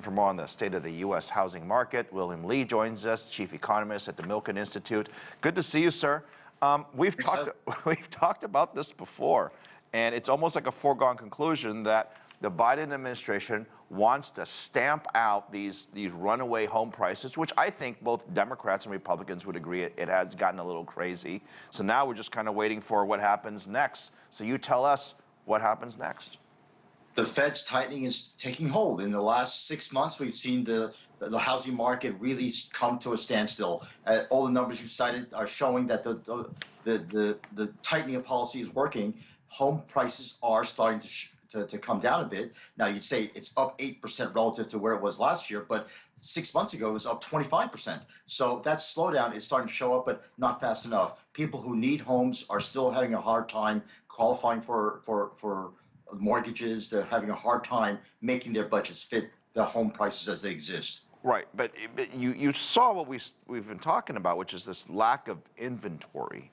for more on the state of the U.S. housing market. William Lee joins us, chief economist at the Milken Institute. Good to see you, sir. We've talked about this before, and it's almost like a foregone conclusion that the Biden administration wants to stamp out these runaway home prices, which I think both Democrats and Republicans would agree it has gotten a little crazy. So now we're just kind of waiting for what happens next. So you tell us what happens next. The Fed's tightening is taking hold. In the last 6 months, we've seen the housing market really come to a standstill. All the numbers you cited are showing that the tightening of policy is working. Home prices are starting to come down a bit. Now, you'd say it's up 8% relative to where it was last year, but 6 months ago it was up 25%. So that slowdown is starting to show up, but not fast enough. People who need homes are still having a hard time qualifying for mortgages. They're having a hard time making their budgets fit the home prices as they exist. Right, but you saw what we've been talking about, which is this lack of inventory.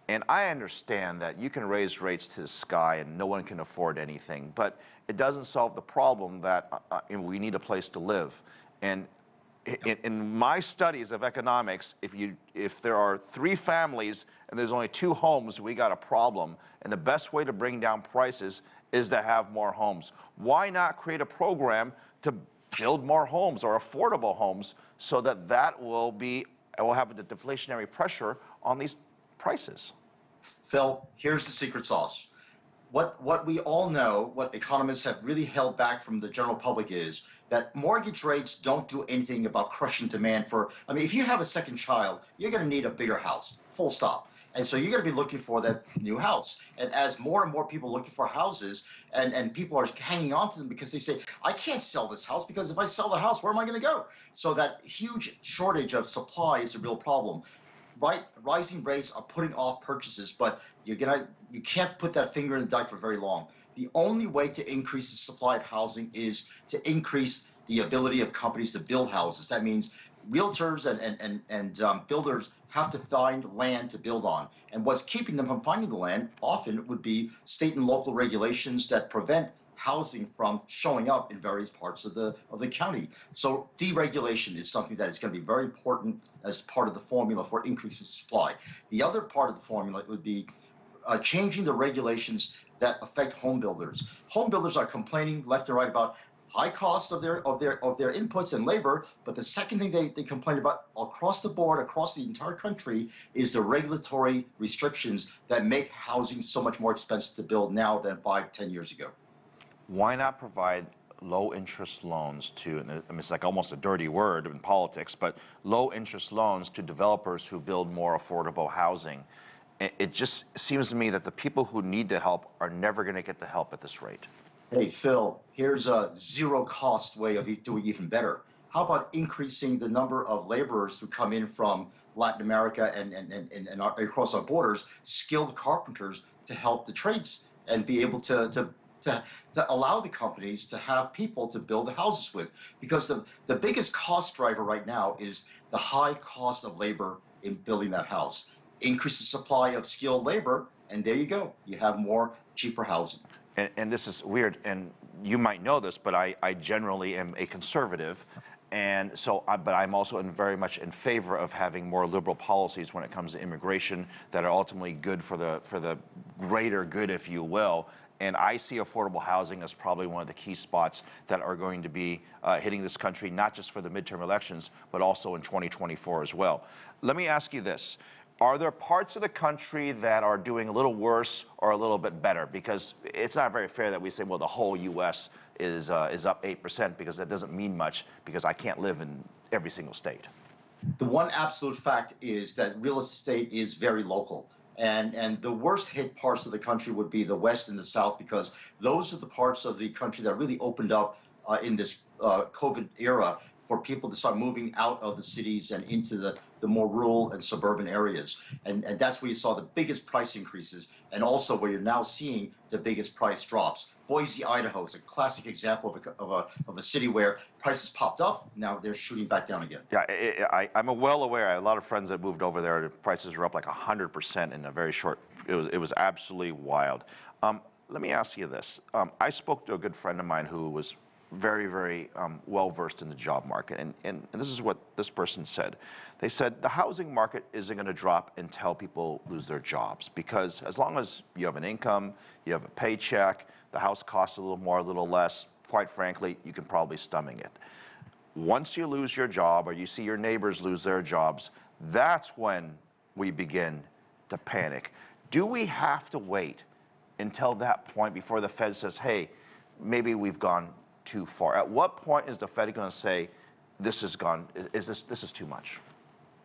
And I understand that you can raise rates to the sky and no one can afford anything, but it doesn't solve the problem that we need a place to live. And in my studies of economics, if there are 3 families and there's only 2 homes, we got a problem. And the best way to bring down prices is to have more homes. Why not create a program to build more homes or affordable homes so that will have the deflationary pressure on these prices? Phil, here's the secret sauce. What we all know, what economists have really held back from the general public is that mortgage rates don't do anything about crushing demand for, I mean, if you have a second child, you're going to need a bigger house, full stop. And so you're going to be looking for that new house. And as more and more people looking for houses and people are hanging on to them because they say, I can't sell this house because if I sell the house, where am I going to go? So that huge shortage of supply is a real problem. Right, rising rates are putting off purchases, but you can't put that finger in the dike for very long. The only way to increase the supply of housing is to increase the ability of companies to build houses. That means realtors and builders have to find land to build on. And what's keeping them from finding the land often would be state and local regulations that prevent housing from showing up in various parts of the county. So deregulation is something that is going to be very important as part of the formula for increasing supply. The other part of the formula would be changing the regulations that affect home builders. Home builders are complaining left and right about high costs of their inputs and labor, but the second thing they complain about across the board, across the entire country, is the regulatory restrictions that make housing so much more expensive to build now than 5-10 years ago. Why not provide low interest loans to, and I mean, it's like almost a dirty word in politics, but low interest loans to developers who build more affordable housing? It just seems to me that the people who need the help are never going to get the help at this rate. Hey, Phil, here's a zero cost way of doing even better. How about increasing the number of laborers who come in from Latin America and across our borders, skilled carpenters to help the trades and be able to allow the companies to have people to build the houses with? Because the biggest cost driver right now is the high cost of labor in building that house. Increase the supply of skilled labor, and there you go. You have more cheaper housing. And this is weird, and you might know this, but I generally am a conservative. And so, but I'm also very much in favor of having more liberal policies when it comes to immigration that are ultimately good for the greater good, if you will. And I see affordable housing as probably one of the key spots that are going to be hitting this country, not just for the midterm elections, but also in 2024 as well. Let me ask you this. Are there parts of the country that are doing a little worse or a little bit better? Because it's not very fair that we say, well, the whole U.S. is up 8%, because that doesn't mean much, because I can't live in every single state. The one absolute fact is that real estate is very local. And the worst hit parts of the country would be the West and the South, because those are the parts of the country that really opened up in this COVID era for people to start moving out of the cities and into the more rural and suburban areas. And that's where you saw the biggest price increases, and also where you're now seeing the biggest price drops. Boise, Idaho is a classic example of a city where prices popped up, now they're shooting back down again. Yeah, I'm well aware. I have a lot of friends that moved over there. The prices were up like 100% in a very short, it was absolutely wild. Let me ask you this. I spoke to a good friend of mine who was very, very well versed in the job market, and this is what this person said. They said the housing market isn't going to drop until people lose their jobs, because as long as you have an income, you have a paycheck, the house costs a little more, a little less, quite frankly, you can probably stomach it. Once you lose your job or you see your neighbors lose their jobs, that's when we begin to panic. Do we have to wait until that point before the Fed says, hey, maybe we've gone too far? At what point is the Fed going to say, this is too much?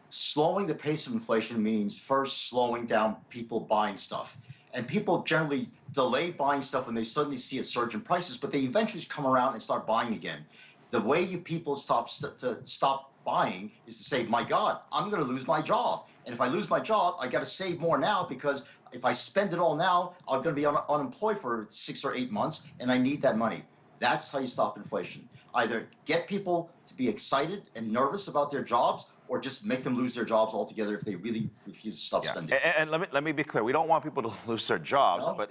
Slowing the pace of inflation means first slowing down people buying stuff. And people generally delay buying stuff when they suddenly see a surge in prices, but they eventually come around and start buying again. The way you people stop buying is to say, my God, I'm going to lose my job. And if I lose my job, I got to save more now, because if I spend it all now, I'm going to be unemployed for 6 or 8 months, and I need that money. That's how you stop inflation. Either get people to be excited and nervous about their jobs, or just make them lose their jobs altogether if they really refuse to stop spending. And let me be clear. We don't want people to lose their jobs, but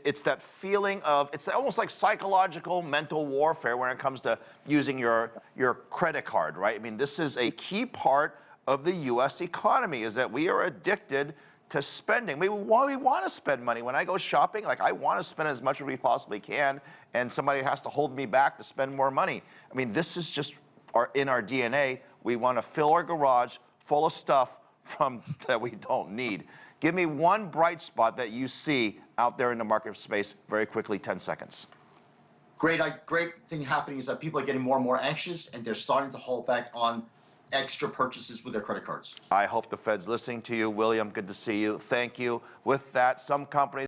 it's that feeling of, it's almost like psychological mental warfare when it comes to using your credit card, right? I mean, this is a key part of the U.S. economy, is that we are addicted to spending. We want to spend money. When I go shopping, like, I want to spend as much as we possibly can, and somebody has to hold me back to spend more money. I mean, this is just in our DNA. We want to fill our garage full of stuff that we don't need. Give me one bright spot that you see out there in the market space very quickly, 10 seconds. Great thing happening is that people are getting more and more anxious, and they're starting to hold back on extra purchases with their credit cards. I hope the Fed's listening to you. William, good to see you. Thank you. With that, some companies